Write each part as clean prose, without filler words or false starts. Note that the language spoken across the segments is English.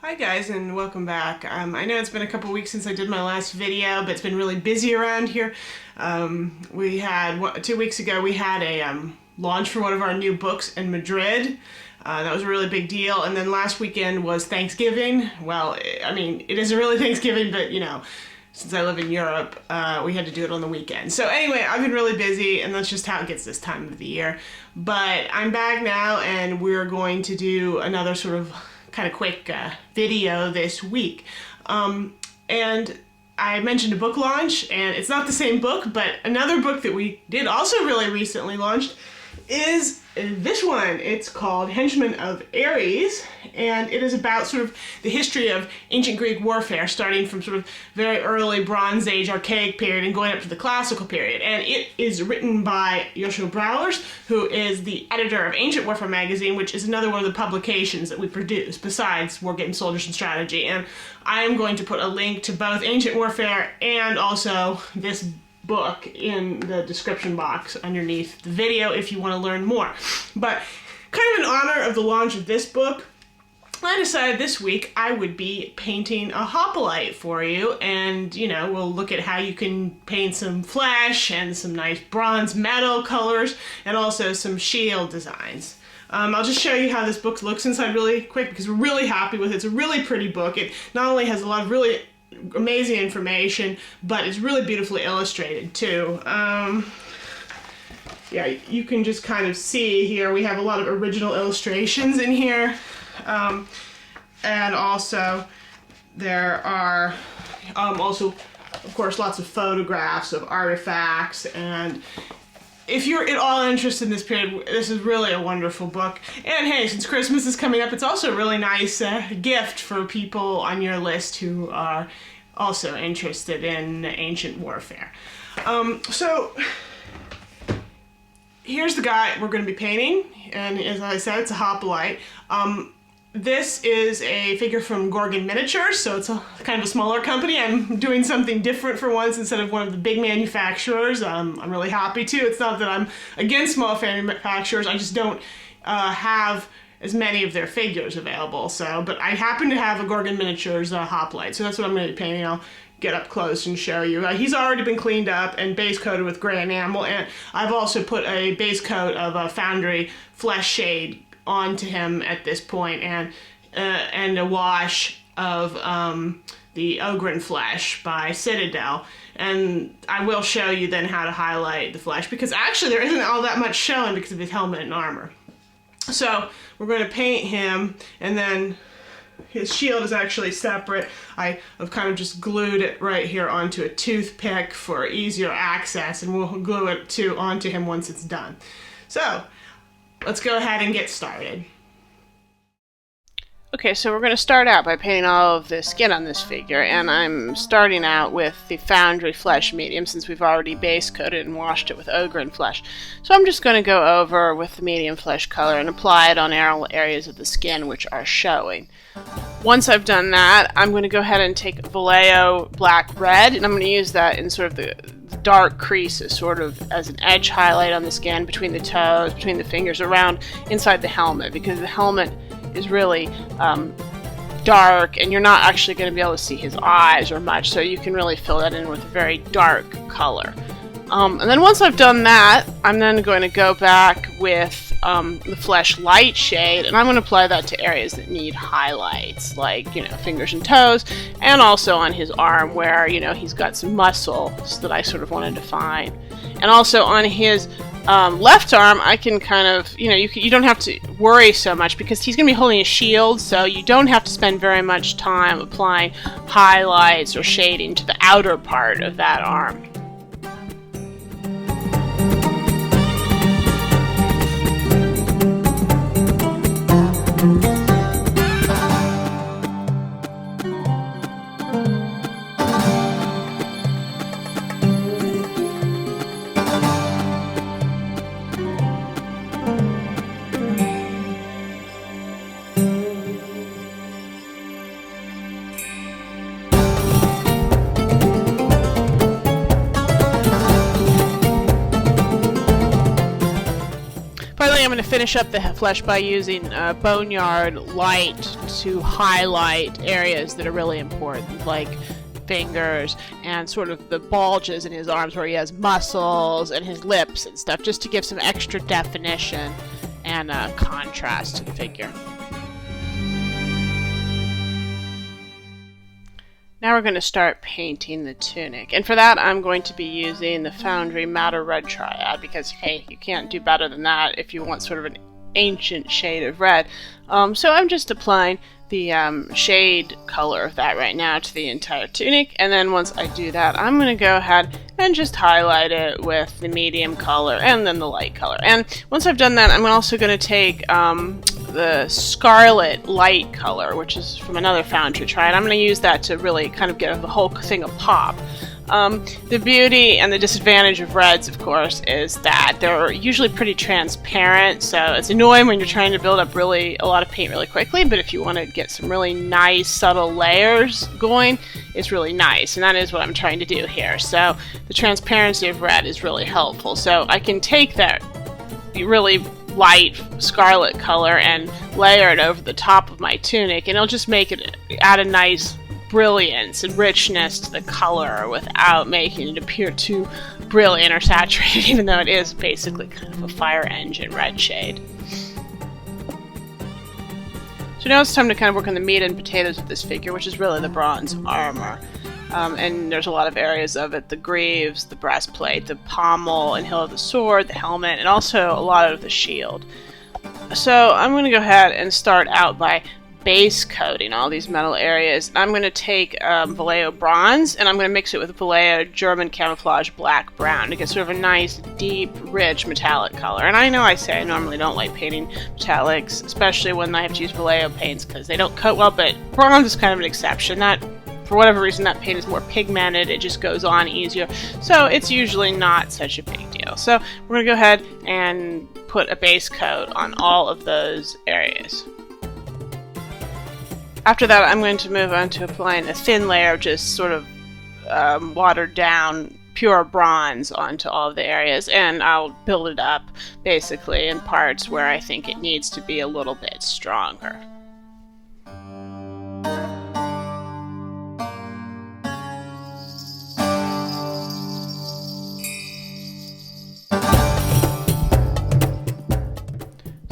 Hi guys, and welcome back. I know it's been a couple weeks since I did my last video, but it's been really busy around here. We had 2 weeks ago we had a launch for one of our new books in Madrid. That was a really big deal. And then last weekend was Thanksgiving. Well, I mean, it isn't really Thanksgiving, but you know, since I live in Europe, we had to do it on the weekend. So anyway, I've been really busy, and that's just how it gets this time of the year. But I'm back now, and we're going to do another sort of kind of quick video this week. And I mentioned a book launch, and it's not the same book, but another book that we did also really recently launched is this one. It's called Henchmen of Ares, and it is about sort of the history of ancient Greek warfare, starting from sort of very early Bronze Age archaic period and going up to the classical period. And it is written by Joshua Brouwers, who is the editor of Ancient Warfare magazine, which is another one of the publications that we produce besides War Games, Soldiers, and Strategy. And I am going to put a link to both Ancient Warfare and also this book in the description box underneath the video if you want to learn more. But kind of in honor of the launch of this book, I decided this week I would be painting a hoplite for you, and you know, we'll look at how you can paint some flesh and some nice bronze metal colors and also some shield designs. I'll just show you how this book looks inside really quick because we're really happy with it. It's a really pretty book. It not only has a lot of really amazing information, but it's really beautifully illustrated too. Yeah, you can just kind of see here we have a lot of original illustrations in here, and also there are also, of course, lots of photographs of artifacts. And if you're at all interested in this period, this is really a wonderful book. And hey, since Christmas is coming up, it's also a really nice gift for people on your list who are also interested in ancient warfare. So here's the guy we're going to be painting, and as I said, it's a hoplite. This is a figure from Gorgon Miniatures, so it's a kind of a smaller company. I'm doing something different for once instead of one of the big manufacturers. I'm really happy to. It's not that I'm against small manufacturers, I just don't have as many of their figures available. So, but I happen to have a Gorgon Miniatures hoplite, so that's what I'm going to be painting. I'll get up close and show you. He's already been cleaned up and base coated with gray enamel, and I've also put a base coat of a Foundry flesh shade onto him at this point, and a wash of the Ogren flesh by Citadel. And I will show you then how to highlight the flesh, because actually there isn't all that much showing because of his helmet and armor. So we're going to paint him, and then his shield is actually separate. I have kind of just glued it right here onto a toothpick for easier access, and we'll glue it onto him once it's done. So let's go ahead and get started. Okay, so we're going to start out by painting all of the skin on this figure, and I'm starting out with the Foundry Flesh medium since we've already base coated and washed it with Ogren flesh. So I'm just going to go over with the medium flesh color and apply it on areas of the skin which are showing. Once I've done that, I'm going to go ahead and take Vallejo Black Red, and I'm going to use that in sort of the dark creases, sort of as an edge highlight on the skin, between the toes, between the fingers, around inside the helmet, because the helmet is really dark, and you're not actually going to be able to see his eyes or much, so you can really fill that in with a very dark color. And then once I've done that, I'm then going to go back with the flesh light shade, and I'm going to apply that to areas that need highlights, like, you know, fingers and toes, and also on his arm where, you know, he's got some muscles that I sort of want to define. And also on his left arm, I can kind of, you know, you don't have to worry so much because he's going to be holding a shield, so you don't have to spend very much time applying highlights or shading to the outer part of that arm. Finally, I'm going to finish up the flesh by using Boneyard Light to highlight areas that are really important, like fingers and sort of the bulges in his arms where he has muscles and his lips and stuff, just to give some extra definition and contrast to the figure. Now we're going to start painting the tunic, and for that I'm going to be using the Foundry Madder Red Triad, because hey, you can't do better than that if you want sort of an ancient shade of red. So I'm just applying the shade color of that right now to the entire tunic, and then once I do that, I'm going to go ahead and just highlight it with the medium color and then the light color. And once I've done that, I'm also going to take the Scarlet light color, which is from another Foundry Triad. I'm going to use that to really kind of give the whole thing a pop. The beauty and the disadvantage of reds, of course, is that they're usually pretty transparent, so it's annoying when you're trying to build up a lot of paint really quickly, but if you want to get some really nice subtle layers going, it's really nice, and that is what I'm trying to do here. So the transparency of red is really helpful. So I can take that really light scarlet color and layer it over the top of my tunic, and it'll just make it add a nice brilliance and richness to the color without making it appear too brilliant or saturated, even though it is basically kind of a fire engine red shade. So now it's time to kind of work on the meat and potatoes of this figure, which is really the bronze armor. And there's a lot of areas of it: the greaves, the breastplate, the pommel and hilt of the sword, the helmet, and also a lot of the shield. So I'm going to go ahead and start out by base coating all these metal areas. I'm going to take Vallejo bronze, and I'm going to mix it with Vallejo German camouflage black brown to get sort of a nice, deep, rich metallic color. And I know I say I normally don't like painting metallics, especially when I have to use Vallejo paints because they don't coat well, but bronze is kind of an exception. That, for whatever reason, that paint is more pigmented, it just goes on easier, so it's usually not such a big deal. So we're going to go ahead and put a base coat on all of those areas. After that, I'm going to move on to applying a thin layer of just sort of watered down pure bronze onto all of the areas, and I'll build it up basically in parts where I think it needs to be a little bit stronger.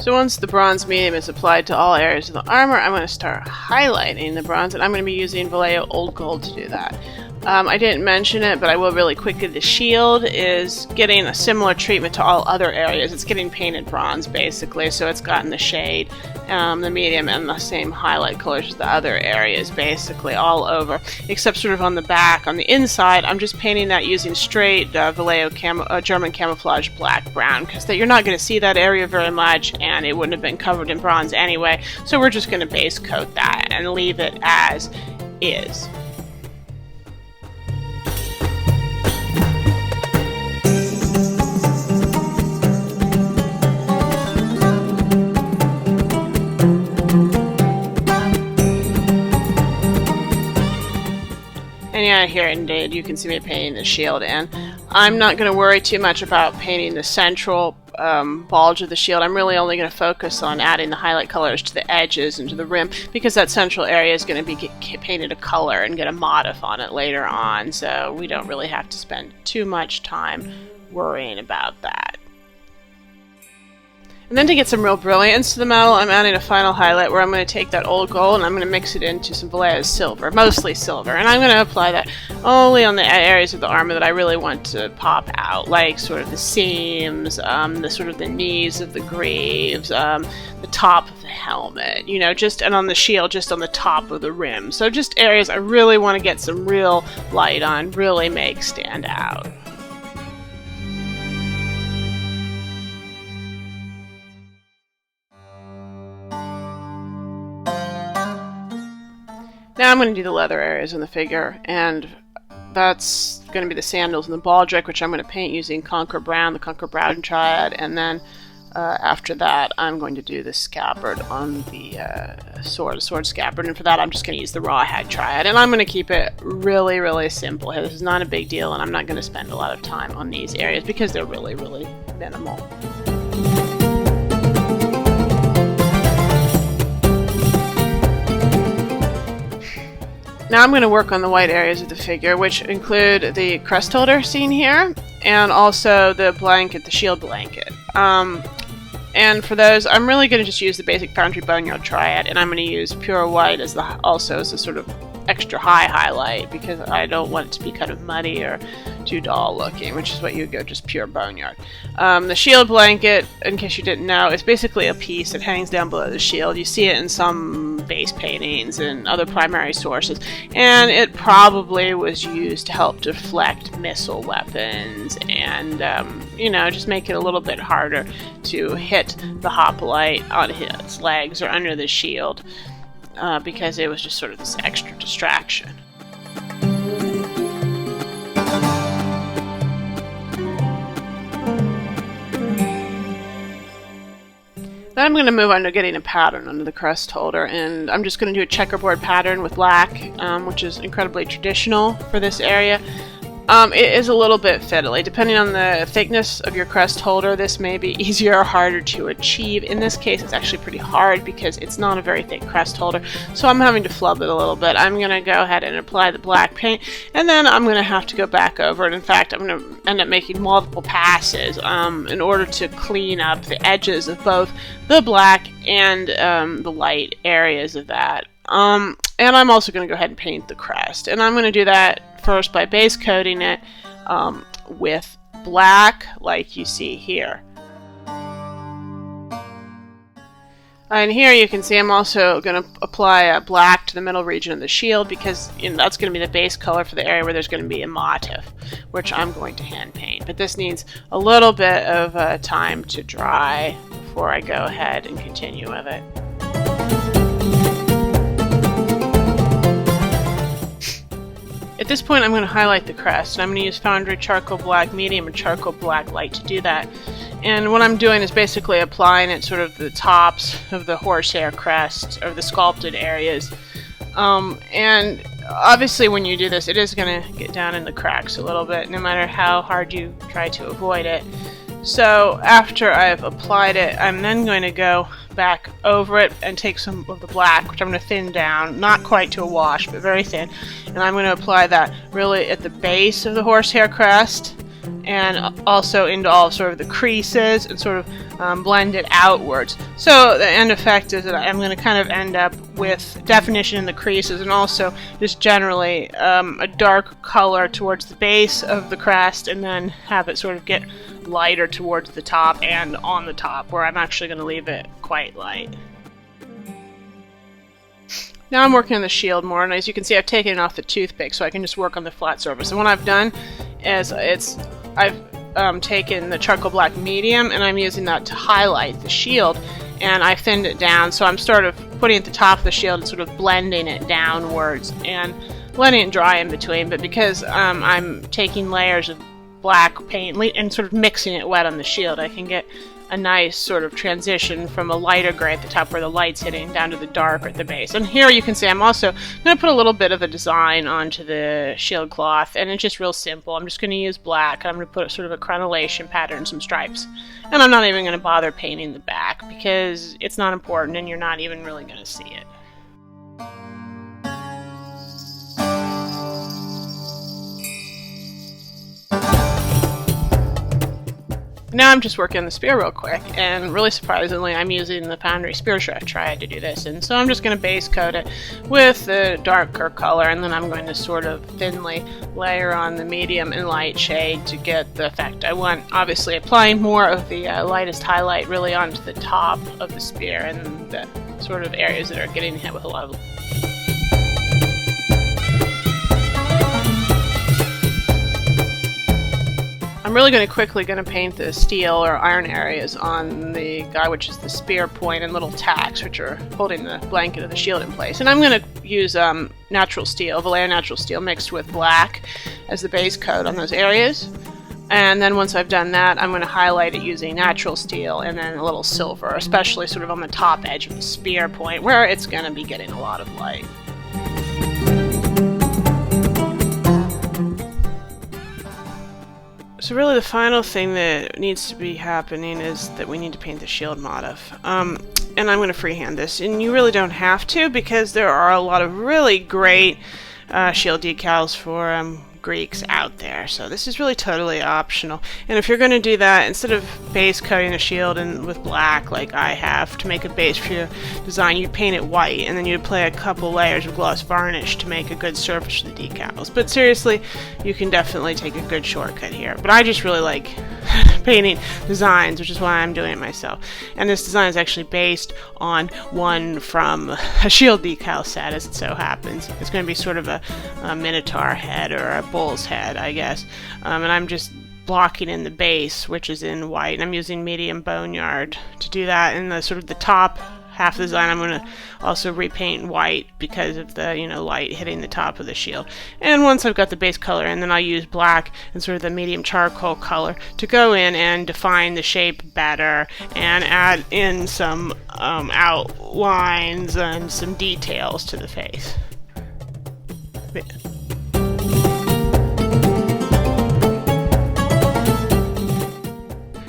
So once the bronze medium is applied to all areas of the armor, I'm going to start highlighting the bronze, and I'm going to be using Vallejo Old Gold to do that. I didn't mention it, but I will really quickly. The shield is getting a similar treatment to all other areas. It's getting painted bronze, basically, so it's gotten the shade, the medium, and the same highlight colors as the other areas, basically, all over, except sort of on the back. On the inside, I'm just painting that using straight Vallejo German camouflage black-brown, because you're not going to see that area very much, and it wouldn't have been covered in bronze anyway, so we're just going to base coat that and leave it as is. And yeah, here indeed you can see me painting the shield, and I'm not going to worry too much about painting the central bulge of the shield. I'm really only going to focus on adding the highlight colors to the edges and to the rim, because that central area is going to be painted a color and get a motif on it later on, so we don't really have to spend too much time worrying about that. And then to get some real brilliance to the metal, I'm adding a final highlight where I'm going to take that old gold and I'm going to mix it into some Vallejo silver, mostly silver. And I'm going to apply that only on the areas of the armor that I really want to pop out, like sort of the seams, the sort of the knees of the greaves, the top of the helmet, you know, and on the shield, just on the top of the rim. So just areas I really want to get some real light on, really make stand out. Now I'm going to do the leather areas in the figure, and that's going to be the sandals and the baldric, which I'm going to paint using Conquer Brown, the Conquer Brown Triad, and then after that I'm going to do the scabbard on the sword scabbard, and for that I'm just going to use the Rawhide Triad, and I'm going to keep it really, really simple. This is not a big deal, and I'm not going to spend a lot of time on these areas because they're really, really minimal. Now I'm going to work on the white areas of the figure, which include the crest holder seen here, and also the blanket, the shield blanket. And for those, I'm really going to just use the basic Foundry Boneyard Triad, and I'm going to use pure white as also as a sort of extra high highlight, because I don't want it to be kind of muddy or too dull looking, which is what you would go just pure Boneyard. The shield blanket, in case you didn't know, is basically a piece that hangs down below the shield. You see it in some base paintings and other primary sources, and it probably was used to help deflect missile weapons and, you know, just make it a little bit harder to hit the hoplite on his legs or under the shield. Because it was just sort of this extra distraction. Then I'm going to move on to getting a pattern under the crest holder, and I'm just going to do a checkerboard pattern with black, which is incredibly traditional for this area. It is a little bit fiddly. Depending on the thickness of your crest holder, this may be easier or harder to achieve. In this case, it's actually pretty hard because it's not a very thick crest holder, so I'm having to flub it a little bit. I'm going to go ahead and apply the black paint, and then I'm going to have to go back over it. In fact, I'm going to end up making multiple passes in order to clean up the edges of both the black and the light areas of that. And I'm also going to go ahead and paint the crest, and I'm going to do that first by base coating it with black, like you see here. And here you can see I'm also going to apply black to the middle region of the shield, because that's going to be the base color for the area where there's going to be a motif, which I'm going to hand paint. But this needs a little bit of time to dry before I go ahead and continue with it. At this point, I'm going to highlight the crest, and I'm going to use Foundry Charcoal Black Medium and Charcoal Black Light to do that. And what I'm doing is basically applying it sort of the tops of the horsehair crest, or the sculpted areas. And obviously when you do this, it is going to get down in the cracks a little bit, no matter how hard you try to avoid it. So after I've applied it, I'm then going to go back over it and take some of the black, which I'm going to thin down, not quite to a wash, but very thin, and I'm going to apply that really at the base of the horsehair crest, and also into all sort of the creases, and sort of blend it outwards. So the end effect is that I'm going to kind of end up with definition in the creases, and also just generally a dark color towards the base of the crest, and then have it sort of get lighter towards the top and on the top, where I'm actually going to leave it quite light. Now I'm working on the shield more, and as you can see, I've taken it off the toothpick so I can just work on the flat surface. And what I've done is I've taken the charcoal black medium, and I'm using that to highlight the shield, and I've thinned it down, so I'm sort of putting it at the top of the shield and sort of blending it downwards and letting it dry in between. But because I'm taking layers of black paint and sort of mixing it wet on the shield, I can get a nice sort of transition from a lighter gray at the top where the light's hitting down to the dark at the base. And here you can see I'm also going to put a little bit of a design onto the shield cloth, and it's just real simple. I'm just going to use black, and I'm going to put sort of a crenellation pattern, some stripes. And I'm not even going to bother painting the back because it's not important and you're not even really going to see it. Now I'm just working on the spear real quick, and really surprisingly I'm using the Foundry Spear Triad to do this, and so I'm just going to base coat it with the darker color, and then I'm going to sort of thinly layer on the medium and light shade to get the effect I want. Obviously applying more of the lightest highlight really onto the top of the spear and the sort of areas that are getting hit with a lot of I'm really quickly going to paint the steel or iron areas on the guy, which is the spear point, and little tacks, which are holding the blanket of the shield in place. And I'm going to use natural steel, Vallejo natural steel, mixed with black as the base coat on those areas. And then once I've done that, I'm going to highlight it using natural steel and then a little silver, especially sort of on the top edge of the spear point, where it's going to be getting a lot of light. So really the final thing that needs to be happening is that we need to paint the shield motif. And I'm going to freehand this, and you really don't have to, because there are a lot of really great shield decals for Greeks out there, so this is really totally optional. And if you're going to do that, instead of base coating the shield with black like I have to make a base for your design, you'd paint it white, and then you'd apply a couple layers of gloss varnish to make a good surface for the decals. But seriously, you can definitely take a good shortcut here. But I just really like painting designs, which is why I'm doing it myself. And this design is actually based on one from a shield decal set, as it so happens. It's going to be sort of a minotaur head, or a bull's head, I guess. And I'm just blocking in the base, which is in white, and I'm using medium boneyard to do that. And the sort of the top half of the design I'm going to also repaint white because of the light hitting the top of the shield. And once I've got the base color in, then I'll use black and sort of the medium charcoal color to go in and define the shape better and add in some outlines and some details to the face.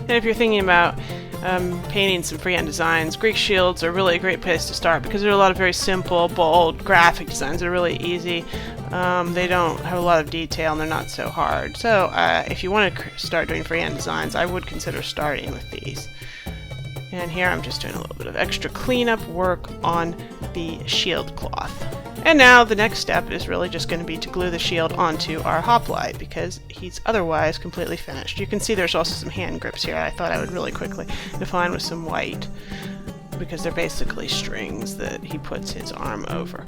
And if you're thinking about painting some freehand designs, Greek shields are really a great place to start because there are a lot of very simple, bold, graphic designs. They're really easy. They don't have a lot of detail and they're not so hard. So if you want to start doing freehand designs, I would consider starting with these. And here I'm just doing a little bit of extra cleanup work on the shield cloth. And now the next step is really just going to be to glue the shield onto our hoplite because he's otherwise completely finished. You can see there's also some hand grips here. I thought I would really quickly define with some white because they're basically strings that he puts his arm over.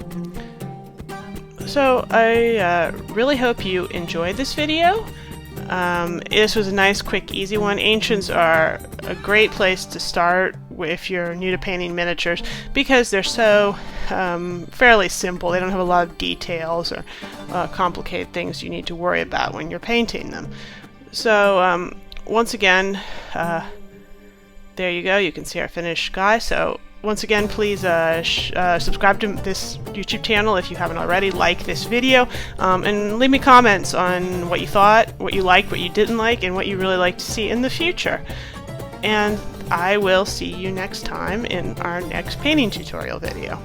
So I really hope you enjoyed this video. This was a nice, quick, easy one. Ancients are a great place to start if you're new to painting miniatures because they're so fairly simple. They don't have a lot of details or complicated things you need to worry about when you're painting them. So once again, there you go. You can see our finished guy. So once again, please subscribe to this YouTube channel if you haven't already. Like this video, and leave me comments on what you thought, what you liked, what you didn't like, and what you really like to see in the future. And I will see you next time in our next painting tutorial video.